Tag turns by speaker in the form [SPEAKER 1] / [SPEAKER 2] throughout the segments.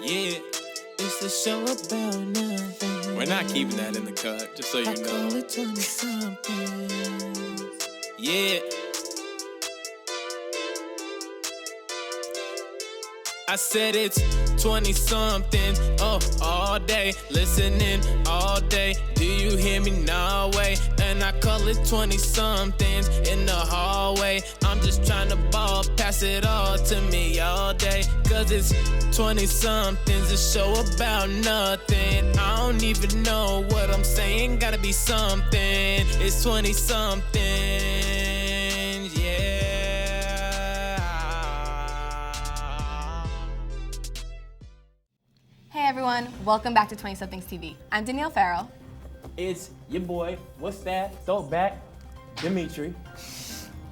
[SPEAKER 1] Yeah, it's a show about nothing. We're not keeping that in the cut, just so you know. I call it 20-somethings. Yeah. I said it's 20-something, all day, listening all day. Do you hear me? No way. And I call it 20-somethings in the hallway. I'm just trying to ball, pass it all to me all day. Cause it's 20-somethings, a show about nothing. I don't even know what I'm saying, gotta be something. It's 20-somethings, yeah.
[SPEAKER 2] Hey everyone, welcome back to 20SomethingsTV. I'm Danielle Farrell.
[SPEAKER 3] It's your boy, what's that? Throw it back, Dimitri.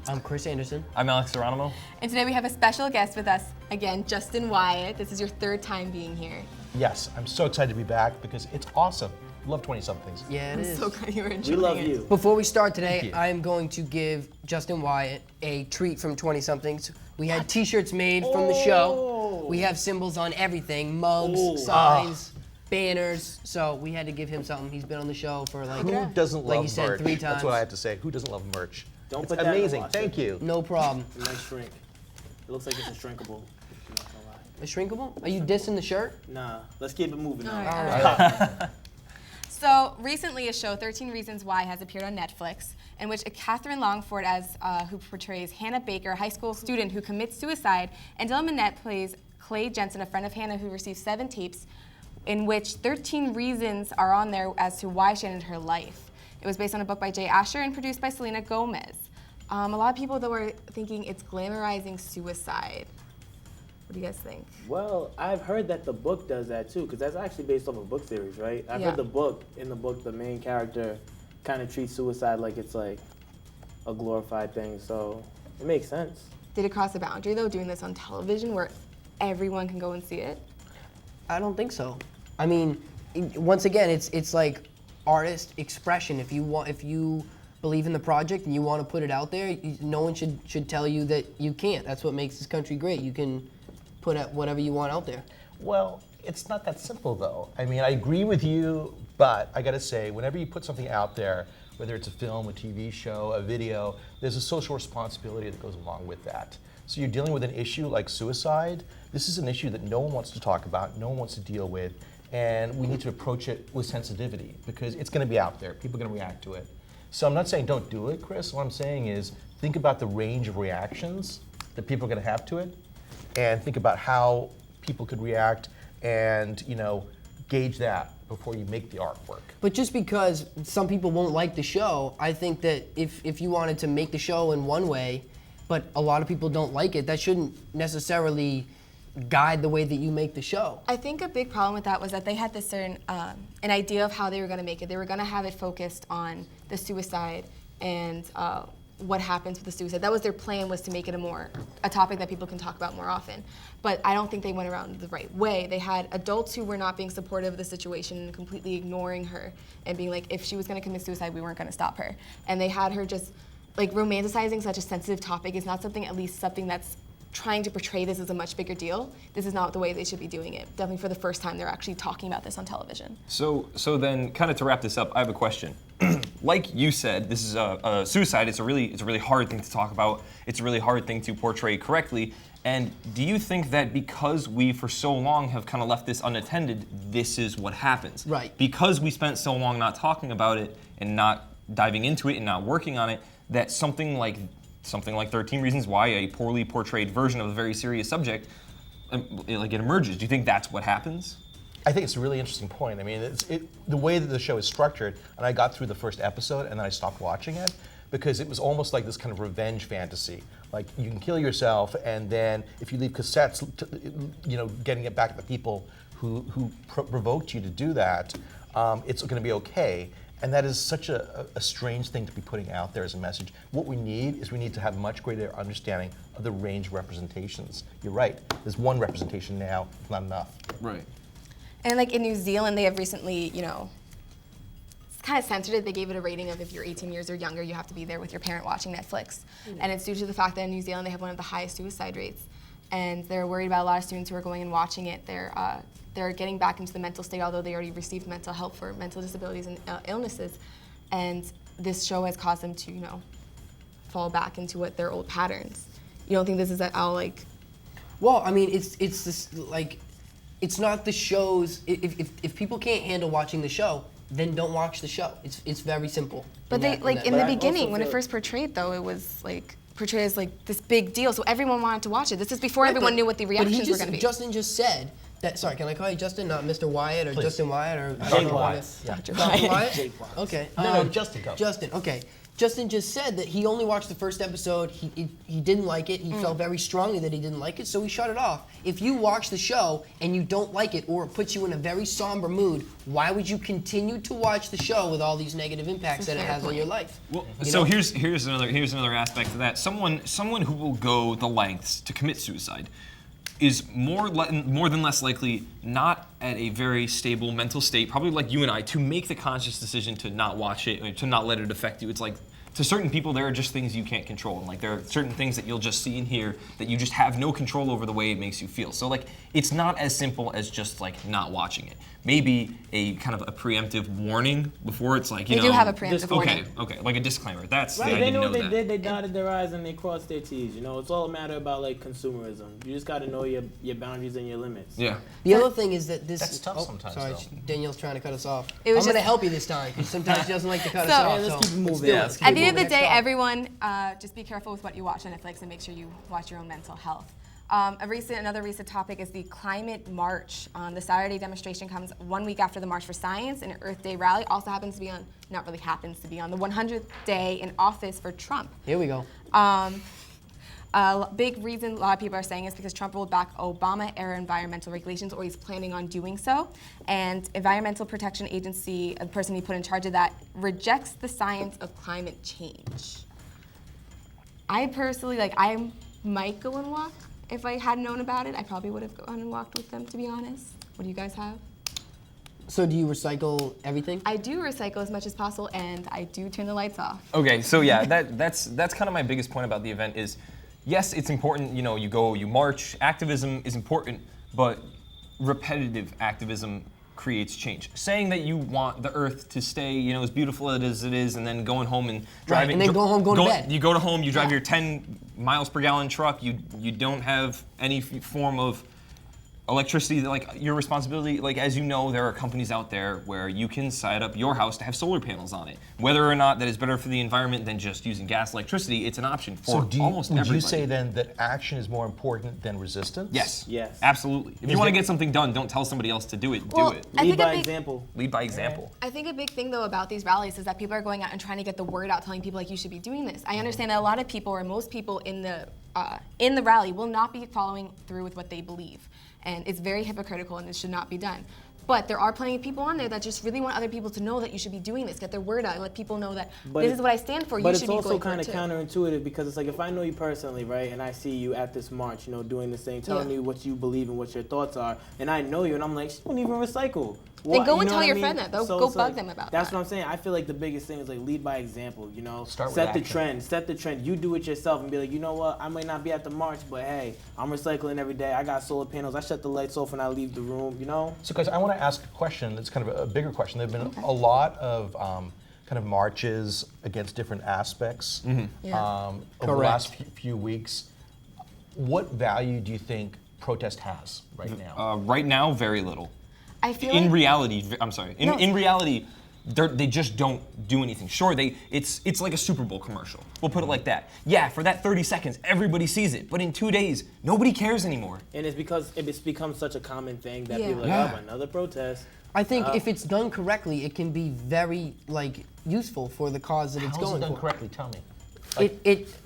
[SPEAKER 4] I'm Chris Anderson.
[SPEAKER 5] I'm Alex Geronimo.
[SPEAKER 2] And today we have a special guest with us, again, Justin Wyatt. This is your third time being here.
[SPEAKER 6] Yes, I'm so excited to be back because it's awesome. Love 20-somethings.
[SPEAKER 4] Yeah, it is.
[SPEAKER 2] I'm so glad you were enjoying it.
[SPEAKER 3] We love you.
[SPEAKER 4] Before we start today, I am going to give Justin Wyatt a treat from 20-somethings. We had t-shirts made from the show. We have symbols on everything, mugs, signs, banners. So we had to give him something. He's been on the show for like,
[SPEAKER 6] Who doesn't
[SPEAKER 4] like
[SPEAKER 6] love
[SPEAKER 4] you said,
[SPEAKER 6] merch?
[SPEAKER 4] 3 times.
[SPEAKER 6] That's what I have to say. Who doesn't love merch?
[SPEAKER 3] Don't
[SPEAKER 6] It's
[SPEAKER 3] put that in the
[SPEAKER 6] amazing.
[SPEAKER 3] washer.
[SPEAKER 6] Thank you.
[SPEAKER 4] No problem.
[SPEAKER 3] It might shrink. It looks like it's a shrinkable. I'm not gonna lie.
[SPEAKER 4] A shrinkable? Are you dissing the shirt?
[SPEAKER 3] Nah, let's keep it moving now.
[SPEAKER 2] All right. So recently a show, 13 Reasons Why, has appeared on Netflix, in which Catherine Longford, who portrays Hannah Baker, a high school student who commits suicide, and Dylan Minnette plays Clay Jensen, a friend of Hannah who received 7 tapes, in which 13 reasons are on there as to why she ended her life. It was based on a book by Jay Asher and produced by Selena Gomez. A lot of people, though, were thinking it's glamorizing suicide. What do you guys think?
[SPEAKER 3] Well, I've heard that the book does that too, because that's actually based off a book series, right? I've heard the book. In the book, the main character kind of treats suicide like it's like a glorified thing, so it makes sense.
[SPEAKER 2] Did it cross a boundary, though, doing this on television where everyone can go and see it?
[SPEAKER 4] I don't think so. I mean, once again, it's like artist expression. If you believe in the project and you want to put it out there, no one should tell you that you can't. That's what makes this country great. You can put out whatever you want out there.
[SPEAKER 6] Well, it's not that simple though. I mean, I agree with you, but I gotta say, whenever you put something out there, whether it's a film, a TV show, a video, there's a social responsibility that goes along with that. So you're dealing with an issue like suicide. This is an issue that no one wants to talk about, no one wants to deal with, and we need to approach it with sensitivity because it's gonna be out there. People are gonna react to it. So I'm not saying don't do it, Chris. What I'm saying is think about the range of reactions that people are gonna have to it, and think about how people could react and, gauge that before you make the artwork.
[SPEAKER 4] But just because some people won't like the show, I think that if you wanted to make the show in one way, but a lot of people don't like it, that shouldn't necessarily guide the way that you make the show.
[SPEAKER 2] I think a big problem with that was that they had this certain, an idea of how they were gonna make it. They were gonna have it focused on the suicide and what happens with the suicide. That was their plan, was to make it a topic that people can talk about more often. But I don't think they went around the right way. They had adults who were not being supportive of the situation and completely ignoring her and being like, if she was gonna commit suicide, we weren't gonna stop her. And they had her just, like, romanticizing such a sensitive topic is not something, at least something that's trying to portray this as a much bigger deal. This is not the way they should be doing it. Definitely for the first time they're actually talking about this on television.
[SPEAKER 5] So then, kind of to wrap this up, I have a question. Like you said, this is a suicide. It's a really hard thing to talk about. It's a really hard thing to portray correctly. And do you think that because we for so long have kind of left this unattended, this is what happens?
[SPEAKER 4] Right.
[SPEAKER 5] Because we spent so long not talking about it and not diving into it and not working on it, that something like 13 Reasons Why, a poorly portrayed version of a very serious subject, it emerges. Do you think that's what happens?
[SPEAKER 6] I think it's a really interesting point. I mean, the way that the show is structured, and I got through the first episode and then I stopped watching it because it was almost like this kind of revenge fantasy. Like, you can kill yourself, and then if you leave cassettes, getting it back at the people who provoked you to do that, it's going to be okay. And that is such a strange thing to be putting out there as a message. What we need to have much greater understanding of the range of representations. You're right, there's one representation now, it's not enough.
[SPEAKER 5] Right.
[SPEAKER 2] And like in New Zealand, they have recently, kind of censored it. They gave it a rating of if you're 18 years or younger, you have to be there with your parent watching Netflix. And it's due to the fact that in New Zealand, they have one of the highest suicide rates. and they're worried about a lot of students who are going and watching it. They're getting back into the mental state, although they already received mental help for mental disabilities and illnesses, and this show has caused them to, you know, fall back into what their old patterns. You don't think this is at all like?
[SPEAKER 4] Well, I mean, it's this like, it's not the shows. If people can't handle watching the show, then don't watch the show. It's very simple.
[SPEAKER 2] But they like in
[SPEAKER 3] But
[SPEAKER 2] the
[SPEAKER 3] I also
[SPEAKER 2] beginning when it
[SPEAKER 3] feel-
[SPEAKER 2] first portrayed though, it was like portrayed as like this big deal, so everyone wanted to watch it. This is before everyone knew what the reactions were going to be.
[SPEAKER 4] Justin just said that. Sorry, can I call you Justin, not Mr. Wyatt or
[SPEAKER 6] Please.
[SPEAKER 4] Justin Wyatt or
[SPEAKER 6] Jake Wyatt. Yeah.
[SPEAKER 4] Dr. Wyatt?
[SPEAKER 3] Jake Wyatt.
[SPEAKER 4] Okay.
[SPEAKER 6] No, Justin, go.
[SPEAKER 4] Justin, okay. Justin just said that he only watched the first episode. He didn't like it. He felt very strongly that he didn't like it, so he shut it off. If you watch the show and you don't like it or it puts you in a very somber mood, why would you continue to watch the show with all these negative impacts that it has on your life?
[SPEAKER 5] Well,
[SPEAKER 4] You
[SPEAKER 5] so
[SPEAKER 4] know?
[SPEAKER 5] here's another aspect of that. Someone who will go the lengths to commit suicide is more than less likely not at a very stable mental state, probably like you and I, to make the conscious decision to not watch it or to not let it affect you. It's like, to certain people, there are just things you can't control. And like there are certain things that you'll just see and hear that you just have no control over the way it makes you feel. So like it's not as simple as just like not watching it. Maybe a kind of a preemptive warning before it's like, you
[SPEAKER 2] They
[SPEAKER 5] know.
[SPEAKER 2] do have a preemptive warning.
[SPEAKER 5] Okay, like a disclaimer. That's
[SPEAKER 3] Right,
[SPEAKER 5] I
[SPEAKER 3] they
[SPEAKER 5] didn't
[SPEAKER 3] know
[SPEAKER 5] know
[SPEAKER 3] what they
[SPEAKER 5] that.
[SPEAKER 3] did. They dotted their I's and they crossed their T's. You know, it's all a matter about like consumerism. You just got to know your boundaries and your limits.
[SPEAKER 5] Yeah.
[SPEAKER 4] The other thing is that this.
[SPEAKER 6] That's tough sometimes,
[SPEAKER 4] Sorry,
[SPEAKER 6] though.
[SPEAKER 4] Danielle's trying to cut us off.
[SPEAKER 2] It was
[SPEAKER 4] I'm going to
[SPEAKER 2] just-
[SPEAKER 4] help you this time because sometimes she doesn't like to cut
[SPEAKER 2] So-
[SPEAKER 4] us off.
[SPEAKER 3] Hey, let's keep it moving.
[SPEAKER 4] do it.
[SPEAKER 3] Let's keep
[SPEAKER 2] At the end of the
[SPEAKER 4] Next
[SPEAKER 2] day,
[SPEAKER 4] stop.
[SPEAKER 2] everyone, just be careful with what you watch on Netflix and make sure you watch your own mental health. Another recent topic is the Climate March. The Saturday demonstration comes 1 week after the March for Science, and an Earth Day rally also happens to be on, not really happens to be on, the 100th day in office for Trump.
[SPEAKER 4] Here we go.
[SPEAKER 2] A big reason a lot of people are saying is because Trump rolled back Obama-era environmental regulations, or he's planning on doing so. And Environmental Protection Agency, the person he put in charge of that, rejects the science of climate change. I personally, I might go and walk. If I had known about it, I probably would have gone and walked with them, to be honest. What do you guys have?
[SPEAKER 4] So do you recycle everything?
[SPEAKER 2] I do recycle as much as possible, and I do turn the lights off.
[SPEAKER 5] Okay, so yeah, that's kind of my biggest point about the event is, yes, it's important, you know, you go, you march, activism is important, but repetitive activism creates change. Saying that you want the earth to stay, you know, as beautiful as it is, and then going home and driving.
[SPEAKER 4] and then go home, go to bed.
[SPEAKER 5] You go to home, you drive
[SPEAKER 2] Yeah.
[SPEAKER 5] your 10 miles per gallon truck, you don't have any form of electricity, like your responsibility, like as you know, there are companies out there where you can set up your house to have solar panels on it. Whether or not that is better for the environment than just using gas electricity, it's an option for
[SPEAKER 6] So
[SPEAKER 5] almost
[SPEAKER 6] would
[SPEAKER 5] everybody.
[SPEAKER 6] you say then that action is more important than resistance?
[SPEAKER 5] Yes.
[SPEAKER 3] Yes.
[SPEAKER 5] Absolutely. If you want to get something done, don't tell somebody else to do it.
[SPEAKER 2] Well,
[SPEAKER 5] do it.
[SPEAKER 2] I
[SPEAKER 3] Lead
[SPEAKER 2] think a
[SPEAKER 3] by
[SPEAKER 2] big-
[SPEAKER 3] example.
[SPEAKER 5] Lead by example.
[SPEAKER 2] I think a big thing though about these rallies is that people are going out and trying to get the word out, telling people like you should be doing this. I understand that a lot of people, or most people in the rally, will not be following through with what they believe, and it's very hypocritical and it should not be done. But there are plenty of people on there that just really want other people to know that you should be doing this, get their word out, and let people know that this is what I stand for. You
[SPEAKER 3] But
[SPEAKER 2] should
[SPEAKER 3] it's
[SPEAKER 2] be
[SPEAKER 3] also
[SPEAKER 2] going for
[SPEAKER 3] kind
[SPEAKER 2] it
[SPEAKER 3] of
[SPEAKER 2] too.
[SPEAKER 3] counterintuitive because it's like if I know you personally, right, and I see you at this march, you know, doing this thing, telling
[SPEAKER 2] Yeah.
[SPEAKER 3] me what you believe and what your thoughts are, and I know you, and I'm like, she don't even recycle.
[SPEAKER 2] Then go
[SPEAKER 3] You
[SPEAKER 2] and
[SPEAKER 3] know
[SPEAKER 2] tell
[SPEAKER 3] what I
[SPEAKER 2] your
[SPEAKER 3] mean?
[SPEAKER 2] friend that. Go
[SPEAKER 3] it's
[SPEAKER 2] bug
[SPEAKER 3] like-
[SPEAKER 2] them about
[SPEAKER 3] That's
[SPEAKER 2] that.
[SPEAKER 3] what I'm saying. I feel like the biggest thing is like lead by example. You know,
[SPEAKER 6] Start with
[SPEAKER 3] set the
[SPEAKER 6] action.
[SPEAKER 3] trend. Set the trend. You do it yourself and be like, you know what? I might not be at the march, but hey, I'm recycling every day. I got solar panels. I shut the lights off when I leave the room. You know.
[SPEAKER 6] So guys, I want to ask a question that's kind of a bigger question. There have been a lot of kind of marches against different aspects
[SPEAKER 2] Yeah.
[SPEAKER 6] over the last few weeks. What value do you think protest has right now?
[SPEAKER 5] Right now, very little.
[SPEAKER 2] I feel
[SPEAKER 5] In
[SPEAKER 2] like
[SPEAKER 5] reality, I'm sorry.
[SPEAKER 2] No.
[SPEAKER 5] In reality, they just don't do anything. Sure, it's like a Super Bowl commercial. We'll put it like that. Yeah, for that 30 seconds, everybody sees it. But in 2 days, nobody cares anymore.
[SPEAKER 3] And it's because it's become such a common thing that
[SPEAKER 2] Yeah.
[SPEAKER 3] people are like,
[SPEAKER 5] Yeah.
[SPEAKER 3] oh, another protest.
[SPEAKER 4] I think if it's done correctly, it can be very useful for the cause that it's
[SPEAKER 6] How is it
[SPEAKER 4] going
[SPEAKER 6] done
[SPEAKER 4] for.
[SPEAKER 6] correctly? Tell me.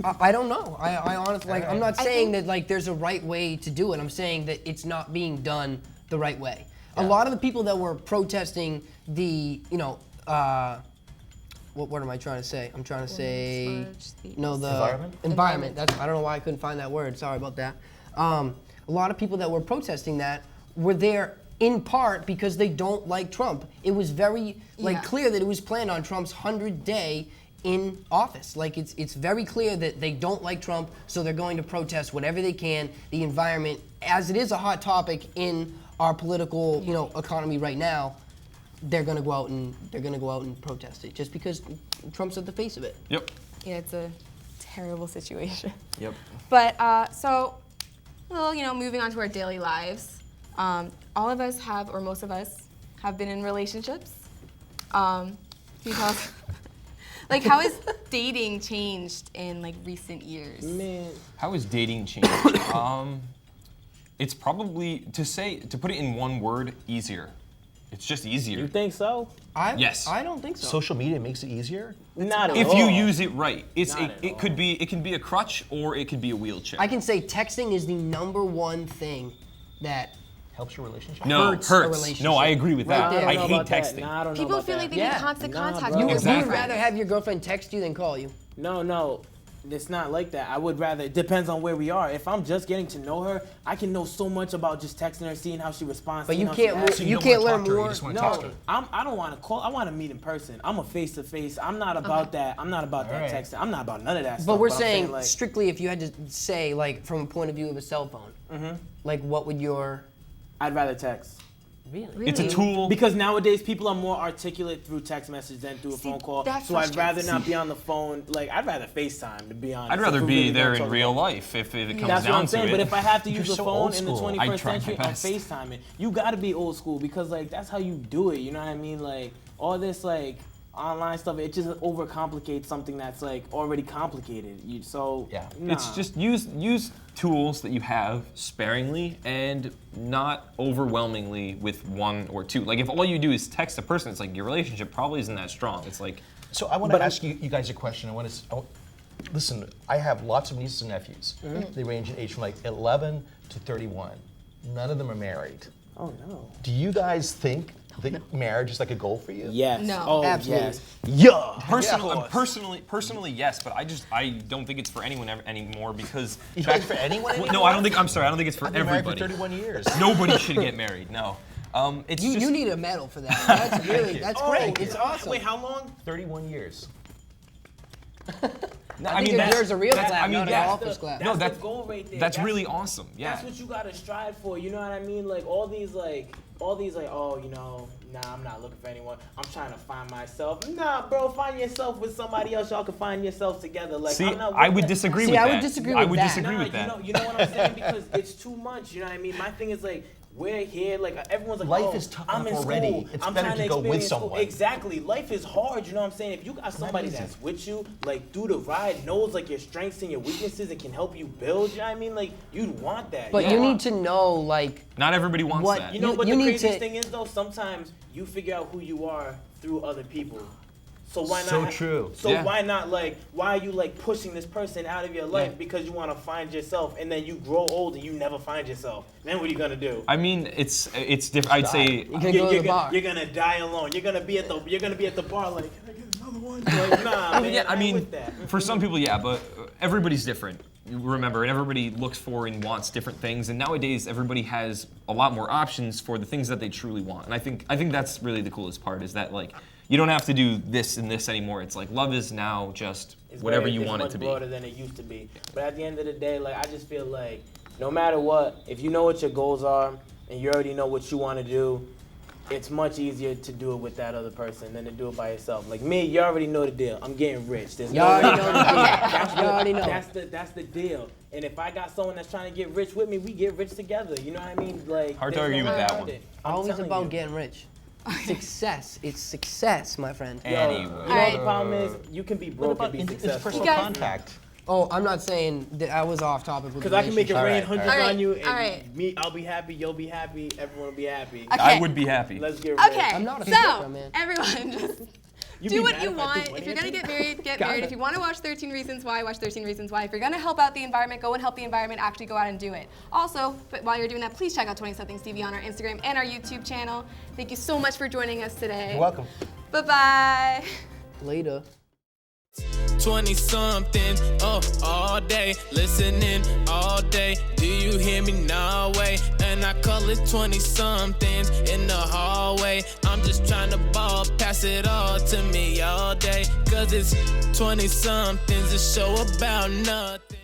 [SPEAKER 4] I don't know. I honestly, I'm not
[SPEAKER 2] I
[SPEAKER 4] saying
[SPEAKER 2] think-
[SPEAKER 4] that there's a right way to do it. I'm saying that it's not being done the right way. A lot of the people that were protesting the, what am I trying to say? I'm trying to say, no, the
[SPEAKER 6] Environment?
[SPEAKER 4] environment. I don't know why I couldn't find that word. Sorry about that. A lot of people that were protesting that were there in part because they don't like Trump. It was very
[SPEAKER 2] Yeah.
[SPEAKER 4] clear that it was planned on Trump's 100th day in office. Like it's very clear that they don't like Trump, so they're going to protest whatever they can. The environment, as it is a hot topic in our political, economy right now, they're going to go out and protest it just because Trump's at the face of it.
[SPEAKER 5] Yep.
[SPEAKER 2] Yeah, it's a terrible situation.
[SPEAKER 5] Yep.
[SPEAKER 2] But moving on to our daily lives. All of us have, or most of us, have been in relationships. Because, how has dating changed in recent years?
[SPEAKER 3] Man,
[SPEAKER 5] How has dating changed? It's probably to put it in one word, easier. It's just easier.
[SPEAKER 3] you think so?
[SPEAKER 5] Yes.
[SPEAKER 4] I don't think so.
[SPEAKER 6] Social media makes it easier.
[SPEAKER 3] Not at
[SPEAKER 5] If
[SPEAKER 3] all.
[SPEAKER 5] you use it right,
[SPEAKER 3] Not at
[SPEAKER 5] it can be a crutch or it could be a wheelchair.
[SPEAKER 4] I can say texting is the #1 thing that
[SPEAKER 6] Helps your relationship.
[SPEAKER 5] No,
[SPEAKER 4] hurts
[SPEAKER 5] hurts.
[SPEAKER 4] a relationship.
[SPEAKER 5] No, I agree with
[SPEAKER 4] Right
[SPEAKER 5] that.
[SPEAKER 4] there.
[SPEAKER 5] I
[SPEAKER 3] don't know
[SPEAKER 5] hate
[SPEAKER 3] about that.
[SPEAKER 5] texting.
[SPEAKER 3] Nah, I don't know
[SPEAKER 2] People
[SPEAKER 3] about
[SPEAKER 2] feel
[SPEAKER 3] that.
[SPEAKER 2] like they
[SPEAKER 4] Yeah.
[SPEAKER 2] need constant
[SPEAKER 3] Nah,
[SPEAKER 2] contact.
[SPEAKER 3] bro.
[SPEAKER 2] You
[SPEAKER 4] You
[SPEAKER 5] Exactly.
[SPEAKER 4] would rather have your girlfriend text you than call you.
[SPEAKER 3] No, it's not like that. I would rather. It depends on where we are. If I'm just getting to know her, I can know so much about just texting her, seeing how she responds.
[SPEAKER 4] But
[SPEAKER 3] seeing
[SPEAKER 4] you
[SPEAKER 3] how she
[SPEAKER 4] can't
[SPEAKER 3] acts.
[SPEAKER 6] So
[SPEAKER 4] you
[SPEAKER 6] don't
[SPEAKER 4] can't
[SPEAKER 6] wanna
[SPEAKER 4] learn
[SPEAKER 6] talk to her,
[SPEAKER 4] more.
[SPEAKER 6] You just want to talk to
[SPEAKER 3] No,
[SPEAKER 6] her.
[SPEAKER 3] I don't want to call. I want to meet in person. I'm a face to face. I'm not about that. I'm not about that
[SPEAKER 6] Alright.
[SPEAKER 3] texting. I'm not about none of that stuff.
[SPEAKER 4] But we're
[SPEAKER 3] I'm
[SPEAKER 4] saying
[SPEAKER 3] like,
[SPEAKER 4] strictly if you had to say from a point of view of a cell phone, what would your
[SPEAKER 3] I'd rather text.
[SPEAKER 4] really?
[SPEAKER 5] It's a tool.
[SPEAKER 3] Because nowadays people are more articulate through text message than through a phone call.
[SPEAKER 2] that
[SPEAKER 3] So I'd rather
[SPEAKER 2] frustrates
[SPEAKER 3] not be on the phone. I'd rather FaceTime, to be honest.
[SPEAKER 5] I'd rather
[SPEAKER 3] If we
[SPEAKER 5] be
[SPEAKER 3] really
[SPEAKER 5] there
[SPEAKER 3] gonna
[SPEAKER 5] in
[SPEAKER 3] talk
[SPEAKER 5] real
[SPEAKER 3] about-
[SPEAKER 5] life if it comes
[SPEAKER 3] That's
[SPEAKER 5] down
[SPEAKER 3] what I'm
[SPEAKER 5] to
[SPEAKER 3] saying.
[SPEAKER 5] it.
[SPEAKER 3] But if I have to use
[SPEAKER 6] You're
[SPEAKER 3] the
[SPEAKER 6] so
[SPEAKER 3] phone
[SPEAKER 6] old
[SPEAKER 3] in the
[SPEAKER 6] school.
[SPEAKER 3] 21st
[SPEAKER 5] I'd try my
[SPEAKER 3] century, I'm
[SPEAKER 5] best.
[SPEAKER 3] FaceTiming. You gotta be old school because that's how you do it. You know what I mean? All this online stuff, it just overcomplicates something that's already complicated. Nah.
[SPEAKER 5] It's just use tools that you have sparingly and not overwhelmingly with one or two. If all you do is text a person, it's your relationship probably isn't that strong. It's
[SPEAKER 6] So I want to ask you guys a question. Listen, I have lots of nieces and nephews. They range in age from 11 to 31. None of them are married.
[SPEAKER 3] Oh no.
[SPEAKER 6] Do you guys think that marriage is a goal for you?
[SPEAKER 3] Yes.
[SPEAKER 2] No.
[SPEAKER 3] Oh,
[SPEAKER 4] Absolutely.
[SPEAKER 3] yes.
[SPEAKER 6] Yeah.
[SPEAKER 5] personally, yes, but I don't think it's for anyone anymore because
[SPEAKER 6] You don't think for anyone
[SPEAKER 5] Well,
[SPEAKER 6] anymore?
[SPEAKER 5] no, I don't think. I'm sorry, I don't think it's for
[SPEAKER 6] I've been married for
[SPEAKER 5] everybody.
[SPEAKER 6] 31 years.
[SPEAKER 5] Nobody should get married. No. It's just,
[SPEAKER 4] You need a medal for that. That's really that's great. It's awesome.
[SPEAKER 3] Wait, how long?
[SPEAKER 6] 31 years.
[SPEAKER 5] No,
[SPEAKER 4] I think
[SPEAKER 5] that's-
[SPEAKER 4] there's a real
[SPEAKER 5] that's-
[SPEAKER 4] clap,
[SPEAKER 5] I mean,
[SPEAKER 4] not an
[SPEAKER 5] yeah.
[SPEAKER 4] office clap.
[SPEAKER 5] No,
[SPEAKER 3] That's the goal right there.
[SPEAKER 5] That's really awesome. Yeah.
[SPEAKER 3] That's what you gotta strive for. You know what I mean? All these nah, I'm not looking for anyone. I'm trying to find myself. Nah, bro, find yourself with somebody else. Y'all can find yourselves together.
[SPEAKER 5] See,
[SPEAKER 3] I'm not
[SPEAKER 5] I
[SPEAKER 3] with
[SPEAKER 5] would
[SPEAKER 3] that.
[SPEAKER 5] disagree
[SPEAKER 4] See,
[SPEAKER 5] with
[SPEAKER 4] I
[SPEAKER 5] that.
[SPEAKER 4] would disagree
[SPEAKER 5] I
[SPEAKER 4] with
[SPEAKER 5] would
[SPEAKER 4] that.
[SPEAKER 5] disagree
[SPEAKER 3] Nah,
[SPEAKER 5] with that.
[SPEAKER 3] you know what I'm saying? Because it's too much. You know what I mean? My thing is we're here. Everyone's
[SPEAKER 6] Life
[SPEAKER 3] oh,
[SPEAKER 6] is tough
[SPEAKER 3] I'm
[SPEAKER 6] enough
[SPEAKER 3] in
[SPEAKER 6] already.
[SPEAKER 3] school.
[SPEAKER 6] It's
[SPEAKER 3] I'm
[SPEAKER 6] better
[SPEAKER 3] trying
[SPEAKER 6] to go with
[SPEAKER 3] experience school.
[SPEAKER 6] someone.
[SPEAKER 3] Exactly. Life is hard. You know what I'm saying? If you got somebody
[SPEAKER 6] easy.
[SPEAKER 3] that's with you, through the ride, knows your strengths and your weaknesses and can help you build. You know what I mean? You'd want that.
[SPEAKER 4] But you need to know
[SPEAKER 5] Not everybody wants
[SPEAKER 4] What-
[SPEAKER 5] that.
[SPEAKER 3] You know what
[SPEAKER 4] you
[SPEAKER 3] the
[SPEAKER 4] need
[SPEAKER 3] craziest
[SPEAKER 4] to-
[SPEAKER 3] thing is though? Sometimes you figure out who you are through other people. So why not?
[SPEAKER 6] So true.
[SPEAKER 3] So
[SPEAKER 5] Yeah.
[SPEAKER 3] why not why are you pushing this person out of your life because you want to find yourself and then you grow old and you never find yourself? Then what are you gonna do?
[SPEAKER 5] I mean, it's different. I'd say
[SPEAKER 4] you can go to the bar.
[SPEAKER 3] You're gonna die alone. You're gonna be at the bar can I get another one? Nah, man.
[SPEAKER 5] yeah, I
[SPEAKER 3] I'm
[SPEAKER 5] mean,
[SPEAKER 3] with that.
[SPEAKER 5] for some people, yeah, but everybody's different. Remember, and everybody looks for and wants different things. And nowadays, everybody has a lot more options for the things that they truly want. And I think that's really the coolest part is that you don't have to do this and this anymore. It's love is now just whatever you want it to be.
[SPEAKER 3] It's much broader than it used to be. But at the end of the day, I just feel no matter what, if you know what your goals are and you already know what you want to do, it's much easier to do it with that other person than to do it by yourself. Me, you already know the deal. I'm getting rich. There's
[SPEAKER 4] You already know the deal.
[SPEAKER 3] That's
[SPEAKER 4] You already know.
[SPEAKER 3] That's the deal. And if I got someone that's trying to get rich with me, we get rich together. You know what I mean?
[SPEAKER 5] Hard to
[SPEAKER 3] there's
[SPEAKER 5] argue
[SPEAKER 3] no
[SPEAKER 5] with
[SPEAKER 3] way
[SPEAKER 5] that
[SPEAKER 3] around
[SPEAKER 5] one.
[SPEAKER 3] it. I'm
[SPEAKER 4] always
[SPEAKER 3] telling
[SPEAKER 4] about
[SPEAKER 3] you.
[SPEAKER 4] getting rich. Success. It's success, my friend.
[SPEAKER 5] Anyway.
[SPEAKER 3] You know what the problem is? You can be broke and be successful.
[SPEAKER 6] Interpersonal
[SPEAKER 2] guys-
[SPEAKER 6] contact.
[SPEAKER 4] Oh, I'm not saying that I was off topic with
[SPEAKER 3] Because I can make it
[SPEAKER 4] relationship.
[SPEAKER 3] rain
[SPEAKER 6] Alright,
[SPEAKER 3] hundreds
[SPEAKER 2] alright.
[SPEAKER 3] on you, and
[SPEAKER 2] Alright.
[SPEAKER 3] me, I'll be happy, you'll be happy, everyone will be happy.
[SPEAKER 2] Okay.
[SPEAKER 5] I would be happy.
[SPEAKER 3] Let's get rich.
[SPEAKER 2] Okay,
[SPEAKER 4] I'm not a
[SPEAKER 2] so
[SPEAKER 4] hypocrite, man.
[SPEAKER 2] everyone just
[SPEAKER 3] You
[SPEAKER 2] do
[SPEAKER 3] be
[SPEAKER 2] what
[SPEAKER 3] mad
[SPEAKER 2] you
[SPEAKER 3] if I do
[SPEAKER 2] want.
[SPEAKER 3] any
[SPEAKER 2] If you're
[SPEAKER 3] of
[SPEAKER 2] gonna
[SPEAKER 3] it?
[SPEAKER 2] get married, get
[SPEAKER 3] Got
[SPEAKER 2] married.
[SPEAKER 3] it.
[SPEAKER 2] If you want to watch 13 Reasons Why, watch 13 Reasons Why. If you're gonna help out the environment, go and help the environment. Actually go out and do it. Also, but while you're doing that, please check out 20SomethingsTV on our Instagram and our YouTube channel. Thank you so much for joining us today.
[SPEAKER 6] You're welcome.
[SPEAKER 2] Bye-bye.
[SPEAKER 4] Later.
[SPEAKER 1] 20 something, all day, listening all day. Do you hear me? No way. And I call it 20 somethings in the hallway. I'm just trying to ball, pass it all to me, y'all. all day. Cause it's 20 somethings, a show about nothing.